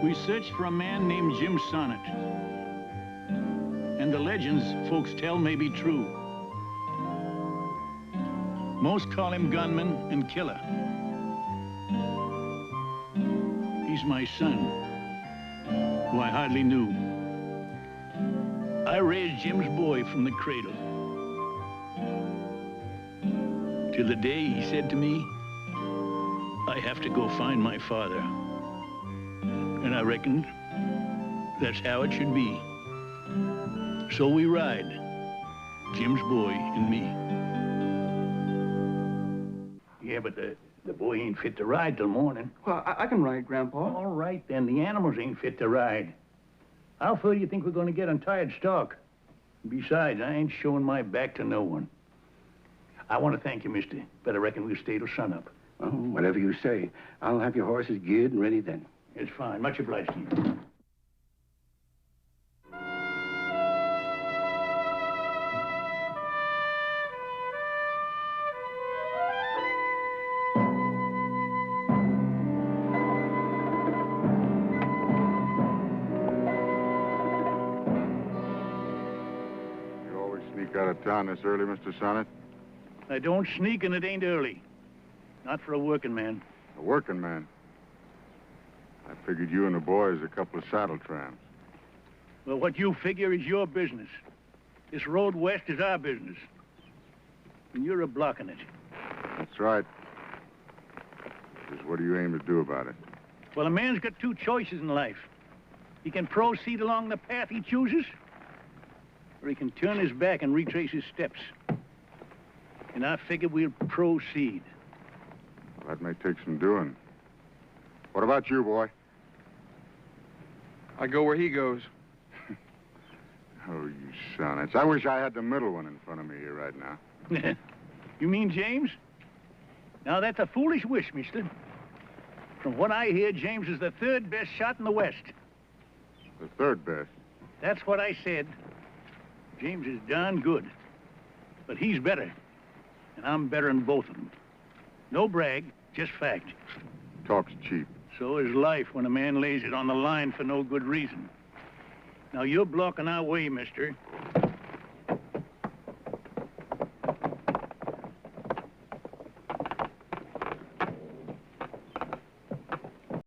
We searched for a man named Jim Sonnett. And the legends folks tell may be true. Most call him gunman and killer. He's my son, who I hardly knew. I raised Jim's boy from the cradle. Till the day he said to me, I have to go find my father. And I reckoned that's how it should be. So we ride, Jim's boy and me. Yeah, but the boy ain't fit to ride till morning. Well, I can ride, Grandpa. All right, then. The animals ain't fit to ride. How far do you think we're going to get on tired stock? Besides, I ain't showing my back to no one. I want to thank you, mister, but I reckon we'll stay till sunup. Oh, whatever you say. I'll have your horses geared and ready then. It's fine. Much obliged to you. Out of town this early, Mr. Sonnett? I don't sneak, and it ain't early. Not for a working man. A working man? I figured you and the boys a couple of saddle tramps. Well, what you figure is your business. This road west is our business. And you're a blocking it. That's right. Just what do you aim to do about it? Well, a man's got two choices in life. He can proceed along the path he chooses, or he can turn his back and retrace his steps. And I figure we'll proceed. Well, that may take some doing. What about you, boy? I go where he goes. Oh, you sonnets. I wish I had the middle one in front of me here right now. You mean James? Now, that's a foolish wish, mister. From what I hear, James is the third best shot in the West. The third best? That's what I said. James is darn good, but he's better, and I'm better than both of them. No brag, just fact. Talk's cheap. So is life when a man lays it on the line for no good reason. Now, you're blocking our way, mister.